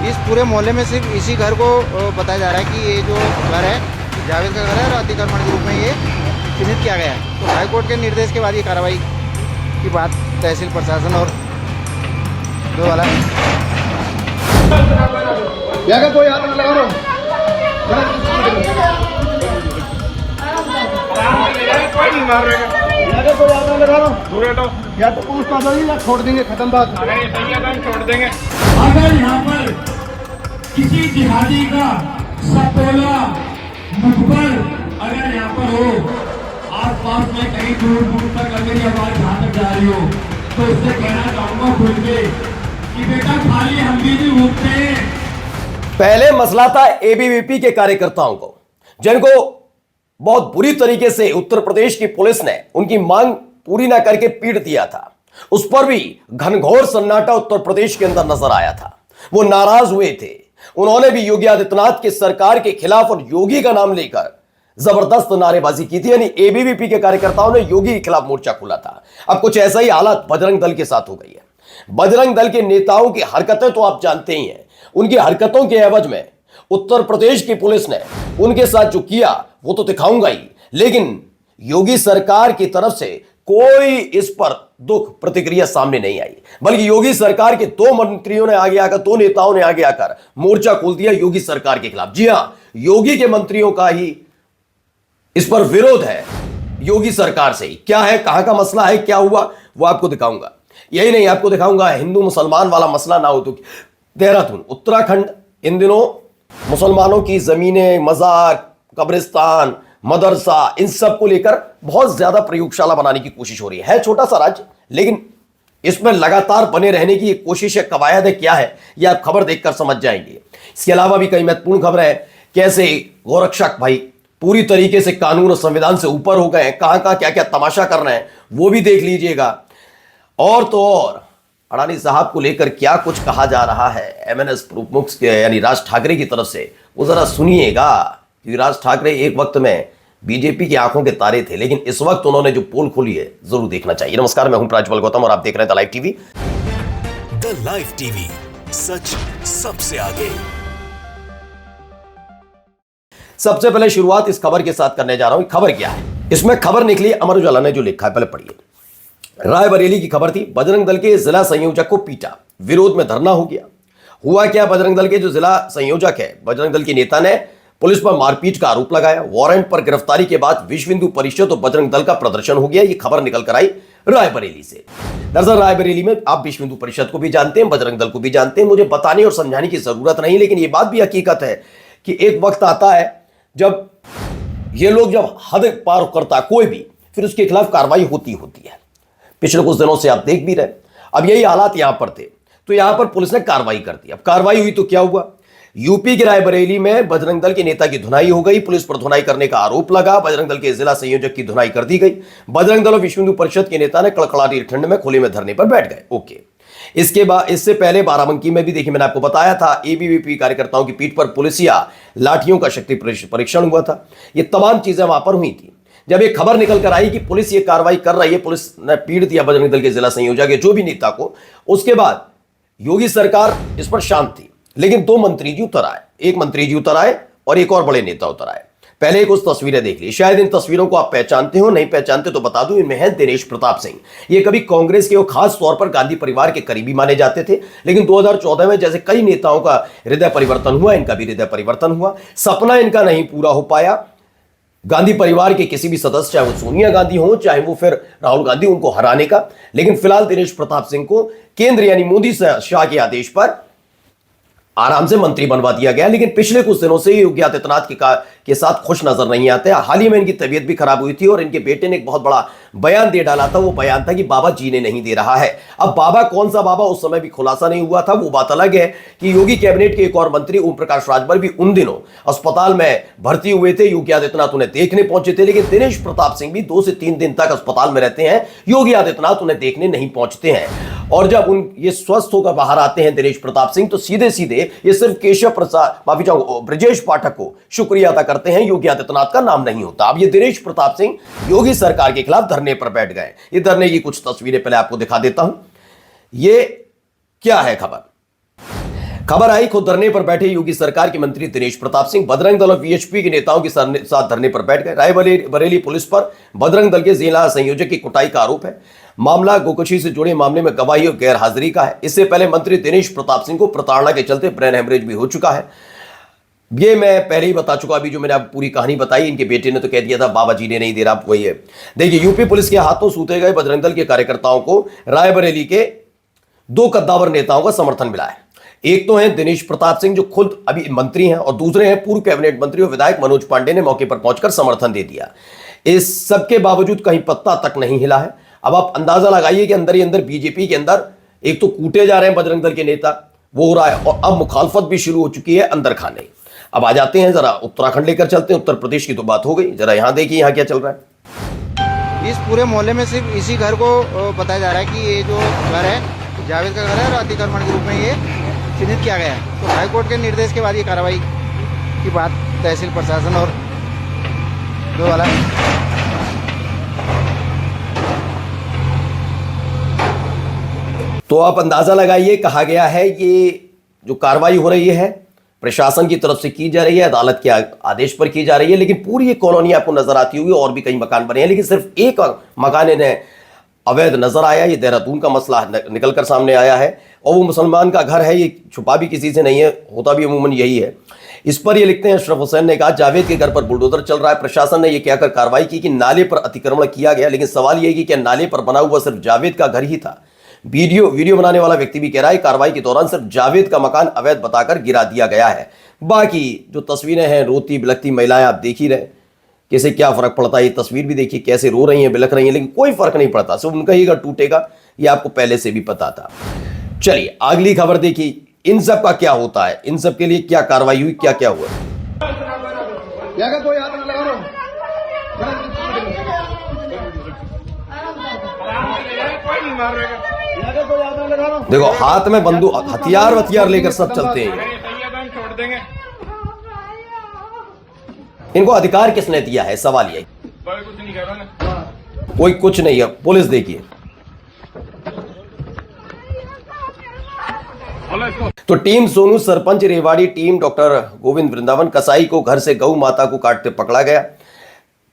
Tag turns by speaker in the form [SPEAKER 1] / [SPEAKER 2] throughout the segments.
[SPEAKER 1] इस पूरे मोहल्ले में सिर्फ इसी घर को बताया जा रहा है कि ये जो घर है जावेद का घर है और अतिक्रमण के रूप में ये चिन्हित किया गया है। तो हाईकोर्ट के निर्देश के बाद ये कार्रवाई की बात तहसील प्रशासन और दो वाला
[SPEAKER 2] कोई हाथ न लगा रहा कोई नहीं मार रहे कोई हाथ न लगा रहा या तो पुलिस का या छोड़ देंगे, खत्म बात। छोड़ देंगे।
[SPEAKER 3] अगर यहाँ पर किसी जिहादी का सपोला मुखबर अगर यहाँ पर हो, आस पास में कहीं दूर दूर तक अगर ये आवाज यहाँ तक जा रही हो, तो उससे कहना चाहूंगा खुल के कि बेटा खाली हम भी नहीं घूमते हैं।
[SPEAKER 4] पहले मसला था एबीवीपी के कार्यकर्ताओं को, जिनको बहुत बुरी तरीके से उत्तर प्रदेश की पुलिस ने उनकी मांग पूरी ना करके पीट दिया था। उस पर भी घनघोर सन्नाटा उत्तर प्रदेश के अंदर नजर आया था। वो नाराज हुए थे। उन्होंने भी योगी आदित्यनाथ की सरकार के खिलाफ और योगी का नाम लेकर जबरदस्त नारेबाजी की थी। यानी एबीवीपी के कार्यकर्ताओं ने योगी के खिलाफ मोर्चा खोला था। अब कुछ ऐसा ही हालत बजरंग दल के साथ हो गई है। बजरंग दल के नेताओं की हरकतें तो आप जानते ही हैं। उनकी हरकतों के एवज में उत्तर प्रदेश की पुलिस ने उनके साथ जो किया वो तो दिखाऊंगा ही, लेकिन योगी सरकार की तरफ से कोई इस पर दुख प्रतिक्रिया सामने नहीं आई, बल्कि योगी सरकार के दो मंत्रियों ने आगे आकर, दो नेताओं ने आगे आकर मोर्चा खोल दिया योगी सरकार के खिलाफ। जी हां, योगी के मंत्रियों का ही इस पर विरोध है योगी सरकार से ही। क्या है, कहां का मसला है, क्या हुआ, वो आपको दिखाऊंगा। यही नहीं, आपको दिखाऊंगा हिंदू मुसलमान वाला मसला ना हो तो देहरादून, उत्तराखंड, इन दिनों मुसलमानों की जमीनें, मजार, कब्रिस्तान, मदरसा, इन सब को लेकर बहुत ज्यादा प्रयोगशाला बनाने की कोशिश हो रही है। छोटा सा राज्य, लेकिन इसमें लगातार बने रहने की एक कोशिश है, कवायद है, क्या है, यह आप खबर देखकर समझ जाएंगे। इसके अलावा भी कई महत्वपूर्ण खबर है, कैसे गोरक्षक भाई पूरी तरीके से कानून और संविधान से ऊपर हो गए हैं, कहां कहां क्या क्या तमाशा कर रहे हैं, वो भी देख लीजिएगा। और तो और अडानी साहब को लेकर क्या कुछ कहा जा रहा है एमएनएस प्रमुख यानी राज ठाकरे की तरफ से, वो जरा सुनिएगा। क्योंकि राज ठाकरे एक वक्त में बीजेपी की आंखों के तारे थे, लेकिन इस वक्त उन्होंने जो पोल खोली है जरूर देखना चाहिए। नमस्कार, मैं हूं प्राज्वल गौतम और आप देख रहे हैं the live TV.
[SPEAKER 5] The live TV, सच सबसे आगे।
[SPEAKER 4] सबसे पहले शुरुआत इस खबर के साथ करने जा रहा हूं। खबर क्या है, इसमें खबर निकली अमर उजाला ने जो लिखा है, पहले पढ़िए। रायबरेली की खबर थी, बजरंग दल के जिला संयोजक को पीटा, विरोध में धरना हो गया। हुआ क्या, बजरंग दल के जो जिला संयोजक है, बजरंग दल के नेता ने पुलिस पर मारपीट का आरोप लगाया। वारंट पर गिरफ्तारी के बाद विश्व हिंदू परिषद और बजरंग दल का प्रदर्शन हो गया। ये खबर निकल कर आई रायबरेली से। दरअसल रायबरेली में आप विश्व हिंदू परिषद को भी जानते हैं, बजरंग दल को भी जानते हैं, मुझे बताने और समझाने की जरूरत नहीं, लेकिन यह बात भी हकीकत है कि एक वक्त आता है जब ये लोग जब हद पार करता कोई भी, फिर उसके खिलाफ कार्रवाई होती है। पिछले कुछ दिनों से आप देख भी रहे। अब यही हालात यहां पर थे, तो यहां पर पुलिस ने कार्रवाई कर दी। अब कार्रवाई हुई तो क्या हुआ, यूपी के रायबरेली में बजरंग दल के नेता की धुनाई हो गई। पुलिस पर धुनाई करने का आरोप लगा। बजरंग दल के जिला संयोजक की धुनाई कर दी गई। बजरंग दल और विश्व हिंदू परिषद के नेता ने कड़कड़ाटी ठंड में खुले में धरने पर बैठ गए। ओके, इसके बाद इससे पहले बाराबंकी में भी देखिए, मैंने आपको बताया था, एबीवीपी कार्यकर्ताओं की पीठ पर पुलिसिया लाठियों का शक्ति परीक्षण हुआ था। ये तमाम चीजें वहां पर हुई थी। जब एक खबर निकल कर आई कि पुलिस ये कार्रवाई कर रही है, पुलिस ने पीट दिया बजरंग दल के जिला संयोजक जो भी नेता को, उसके बाद योगी सरकार इस पर शांत थी। लेकिन दो मंत्री जी उतर आए, एक मंत्री जी उतर आए और एक और बड़े नेता उतर आए। पहले कुछ तस्वीरें देख ली, शायद इन तस्वीरों को आप पहचानते हो, नहीं पहचानते तो बता दूं, इनमें है दिनेश प्रताप सिंह। ये कभी कांग्रेस के और खास तौर पर गांधी परिवार के करीबी माने जाते थे, लेकिन 2014 में जैसे कई नेताओं का हृदय परिवर्तन हुआ, इनका भी हृदय परिवर्तन हुआ। सपना इनका नहीं पूरा हो पाया। गांधी परिवार के किसी भी सदस्य, चाहे वो सोनिया गांधी हो, चाहे वो फिर राहुल गांधी, उनको हराने का। लेकिन फिलहाल दिनेश प्रताप सिंह को केंद्र यानी मोदी शाह के आदेश पर आराम से मंत्री बनवा दिया गया। लेकिन पिछले कुछ दिनों से योगी आदित्यनाथ के साथ खुश नजर नहीं आते। हाल ही में इनकी तबीयत भी खराब हुई थी और इनके बेटे ने एक बहुत बड़ा बयान दे डाला था। वो बयान था कि बाबा जीने नहीं दे रहा है। अब बाबा कौन सा बाबा, उस समय भी खुलासा नहीं हुआ था। वो बात अलग है कि योगी कैबिनेट के एक और मंत्री ओम प्रकाश राजभर भी उन दिनों अस्पताल में भर्ती हुए थे। योगी आदित्यनाथ उन्हें देखने पहुंचे थे, लेकिन दिनेश प्रताप सिंह भी 2 से 3 दिन तक अस्पताल में रहते हैं। योगी आदित्यनाथ उन्हें देखने नहीं पहुंचते हैं। और जब ये स्वस्थ होकर बाहर आते हैं दिनेश प्रताप सिंह, तो सीधे सीधे ये सिर्फ केशव प्रसाद, माफी चाहूंगा, ब्रजेश पाठक को शुक्रिया अदा करते हैं, योगी आदित्यनाथ का नाम नहीं होता। अब ये दिनेश प्रताप सिंह योगी सरकार के खिलाफ धरने पर बैठ गए। ये धरने की कुछ तस्वीरें पहले आपको दिखा देता हूं। ये क्या है खबर, खबर आई खुद धरने पर बैठे योगी सरकार के मंत्री दिनेश प्रताप सिंह बजरंग दल और वीएचपी के नेताओं के साथ धरने पर बैठ गए। रायबरेली पुलिस पर बजरंग दल के जिला संयोजक की कुटाई का आरोप है। मामला गोकशी से जुड़े मामले में गवाही और गैर हाजिरी का है। इससे पहले मंत्री दिनेश प्रताप सिंह को प्रताड़ना के चलते ब्रेन हेमरेज भी हो चुका है। ये मैं पहले ही बता चुका। अभी जो मैंने आप पूरी कहानी बताई, इनके बेटे ने तो कह दिया था बाबा जी ने नहीं दे रहा, वही है। देखिए, यूपी पुलिस के हाथों सूते गए बजरंग दल के कार्यकर्ताओं को रायबरेली के दो कद्दावर नेताओं का समर्थन मिला है। एक तो है दिनेश प्रताप सिंह जो खुद अभी मंत्री हैं, और दूसरे हैं पूर्व कैबिनेट मंत्री और विधायक मनोज पांडे ने मौके पर पहुंचकर समर्थन दे दिया। इस सबके बावजूद कहीं पत्ता तक नहीं हिला है। अब आप अंदाजा लगाइए कि अंदर ही अंदर बीजेपी के अंदर एक तो कूटे जा रहे हैं बजरंग दल के नेता, वो हो रहा है, और अब मुखालफत भी शुरू हो चुकी है अंदर खाने। अब आ जाते हैं, जरा उत्तराखंड लेकर चलते हैं। उत्तर प्रदेश की तो बात हो गई, जरा यहां देखिए यहां क्या चल रहा है।
[SPEAKER 1] इस पूरे मोहल्ले में सिर्फ इसी घर को बताया जा रहा है कि ये जो घर है जावेद का घर है और अतिक्रमण के रूप में ये चिन्हित किया गया है। तो हाईकोर्ट के निर्देश के बाद ये कार्रवाई की बात तहसील प्रशासन और जो वाला
[SPEAKER 4] तो आप अंदाजा लगाइए, कहा गया है ये जो कार्रवाई हो रही है प्रशासन की तरफ से की जा रही है, अदालत के आदेश पर की जा रही है। लेकिन पूरी ये कॉलोनी आपको नजर आती होगी, और भी कई मकान बने हैं, लेकिन सिर्फ एक मकान इन्हें अवैध नजर आया। ये देहरादून का मसला निकल कर सामने आया है, और वो मुसलमान का घर है, ये छुपा भी किसी से नहीं है, होता भी अमूमन यही है। इस पर ये लिखते हैं अशरफ हुसैन ने कहा जावेद के घर पर बुलडोजर चल रहा है। प्रशासन ने यह कहकर कार्रवाई की कि नाले पर अतिक्रमण किया गया, लेकिन सवाल यह कि क्या नाले पर बना हुआ सिर्फ जावेद का घर ही था। वीडियो बनाने वाला व्यक्ति भी कह रहा है कार्रवाई के दौरान सिर्फ जावेद का मकान अवैध बताकर गिरा दिया गया है। बाकी जो तस्वीरें हैं, रोती बिलखती महिलाएं आप देख ही रहे, कैसे क्या फर्क पड़ता है। ये तस्वीर भी देखिए कैसे रो रही हैं, बिलख रही हैं, लेकिन कोई फर्क नहीं पड़ता, सिर्फ उनका ही घर टूटेगा, ये आपको पहले से भी पता था। चलिए अगली खबर देखिए, इन सब का क्या होता है, इन सब के लिए क्या कार्रवाई हुई, क्या क्या हुआ।
[SPEAKER 2] कोई हाथ ना लगा लो। कोई नहीं मार रहेगा। कोई हाथ ना लगा लो।
[SPEAKER 4] देखो हाथ में बंदूक हथियार लेकर सब चलते हैं।
[SPEAKER 2] छोड़ देंगे।
[SPEAKER 4] इनको अधिकार किसने दिया है, सवाल ये।
[SPEAKER 2] कोई कुछ नहीं कर रहा ना।
[SPEAKER 4] कोई कुछ नहीं है। पुलिस देखिए, तो team Sonu sarpanch Rewari, team doctor Govind Vrindavan कसाई को घर से गौ माता को काटते पकड़ा गया।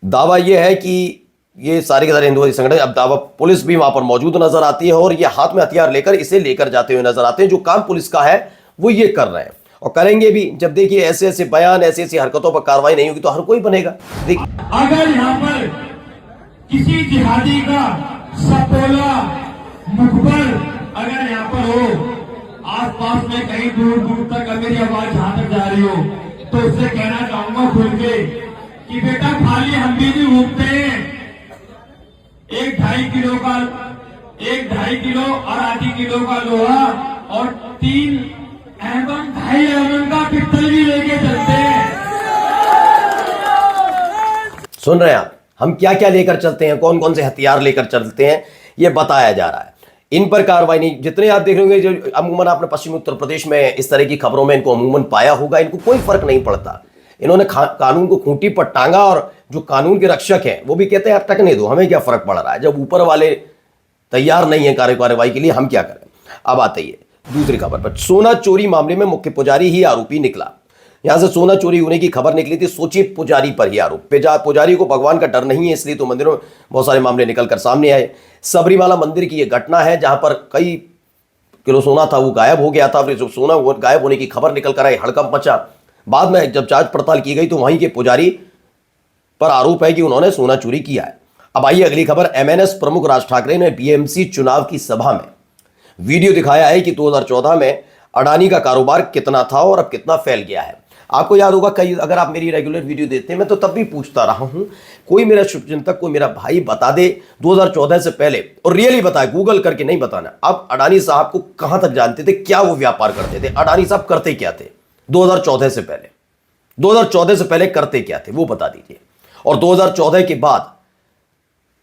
[SPEAKER 4] दावा यह है कि ये सारे के सारे हिंदुवादी संगठन, अब दावा पुलिस भी वहां पर मौजूद नजर आती है, और ये हाथ में हथियार लेकर इसे लेकर जाते हुए नजर आते हैं। जो काम पुलिस का है वो ये कर रहे हैं और करेंगे भी। जब देखिए ऐसे ऐसे बयान, ऐसी ऐसी हरकतों पर कार्रवाई नहीं होगी तो हर कोई बनेगा। देखिए
[SPEAKER 3] अगर यहाँ पर किसी जिहादी का सपोला मुखबर अगर यहाँ पर हो, आसपास में कहीं दूर दूर तक अगर ये आवाज जहां तक जा रही हो, तो उससे कहना चाहूंगा खुल के कि बेटा खाली हम भी नहीं घूमते हैं। 1-2.5 किलो और आधी किलो का लोहा और 3 एवं 2.5 एवं का पिस्टल भी लेके चलते हैं।
[SPEAKER 4] सुन रहे हैं आप, हम क्या क्या लेकर चलते हैं, कौन कौन से हथियार लेकर चलते हैं, ये बताया जा रहा है। इन पर कार्रवाई नहीं, जितने आप देख रहे होंगे जो अमूमन आपने पश्चिमी उत्तर प्रदेश में इस तरह की खबरों में इनको अमूमन पाया होगा, इनको कोई फर्क नहीं पड़ता। इन्होंने कानून को खूंटी पर टांगा, और जो कानून के रक्षक हैं वो भी कहते हैं अटकने दो, हमें क्या फर्क पड़ रहा है। जब ऊपर वाले तैयार नहीं है कार्रवाई के लिए, हम क्या करें। अब आते ही दूसरी खबर पर, सोना चोरी मामले में मुख्य पुजारी ही आरोपी निकला। यहां से सोना चोरी होने की खबर निकली थी, सोचिए पुजारी पर ही आरोप। पुजारी को भगवान का डर नहीं है, इसलिए तो मंदिरों में बहुत सारे मामले निकलकर सामने आए। सबरीमाला मंदिर की यह घटना है जहां पर कई किलो सोना था वो गायब हो गया था। फिर जब सोना गायब होने की खबर निकल कर आई, हड़कंप मचा। बाद में जब जांच पड़ताल की गई तो वहीं के पुजारी पर आरोप है कि उन्होंने सोना चोरी किया है। अब आइए अगली खबर, एमएनएस प्रमुख राज ठाकरे ने बीएमसी चुनाव की सभा में वीडियो दिखाया है कि 2014 में अडानी का कारोबार कितना था और अब कितना फैल गया है। आपको याद होगा, कई अगर आप मेरी रेगुलर वीडियो देखते हैं, मैं तो तब भी पूछता रहा हूं, कोई मेरा शुभचिंतक, कोई मेरा भाई बता दे 2014 से पहले, और रियली बताए, गूगल करके नहीं बताना, आप अडानी साहब को कहां तक जानते थे, क्या वो व्यापार करते थे, अडानी साहब करते क्या थे 2014 से पहले, 2014 से पहले करते क्या थे वो बता दीजिए, और 2014 के बाद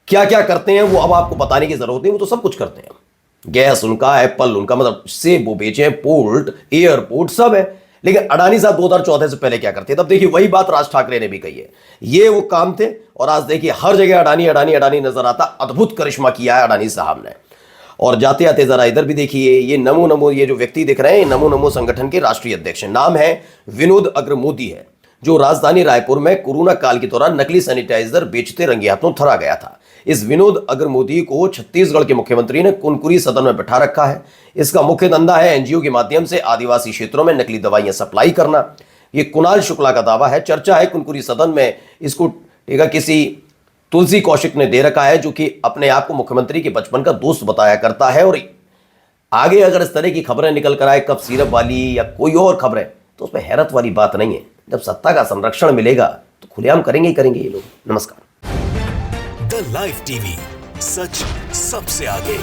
[SPEAKER 4] क्या क्या करते हैं वो अब आपको बताने की जरूरत नहीं, वो तो सब कुछ करते हैं। गैस उनका, एप्पल उनका, मतलब सेब वो बेचे हैं, पोर्ट, एयरपोर्ट सब है। लेकिन अडानी साहब 2014 से पहले क्या करते, तब देखिए वही बात राज ठाकरे ने भी कही है, ये वो काम थे। और आज देखिए हर जगह अडानी अडानी अडानी नजर आता। अद्भुत करिश्मा किया है अडानी साहब ने। और जाते आते जरा इधर भी देखिए, ये नमो नमो, ये जो व्यक्ति दिख रहे हैं नमो नमो संगठन के राष्ट्रीय अध्यक्ष हैं। नाम है विनोद अग्रमोदी है, जो राजधानी रायपुर में कोरोना काल के दौरान नकली सैनिटाइजर बेचते रंगे हाथों धरा गया था। इस विनोद अग्रमोदी को छत्तीसगढ़ के मुख्यमंत्री ने कुनकुरी सदन में बैठा रखा है। इसका मुख्य धंधा है एनजीओ के माध्यम से आदिवासी क्षेत्रों में नकली दवाइयां सप्लाई करना। ये कुणाल शुक्ला का दावा है। चर्चा है कुनकुरी सदन में इसको किसी तुलसी कौशिक ने दे रखा है, जो कि अपने आप को मुख्यमंत्री के बचपन का दोस्त बताया करता है। और आगे अगर इस तरह की खबरें निकल कर आए, कब सिरप वाली या कोई और खबरें, तो उसमें हैरत वाली बात नहीं है। जब सत्ता का संरक्षण मिलेगा तो खुलेआम करेंगे ही करेंगे ये लोग। नमस्कार।
[SPEAKER 5] द लाइव टीवी, सच सबसे आगे।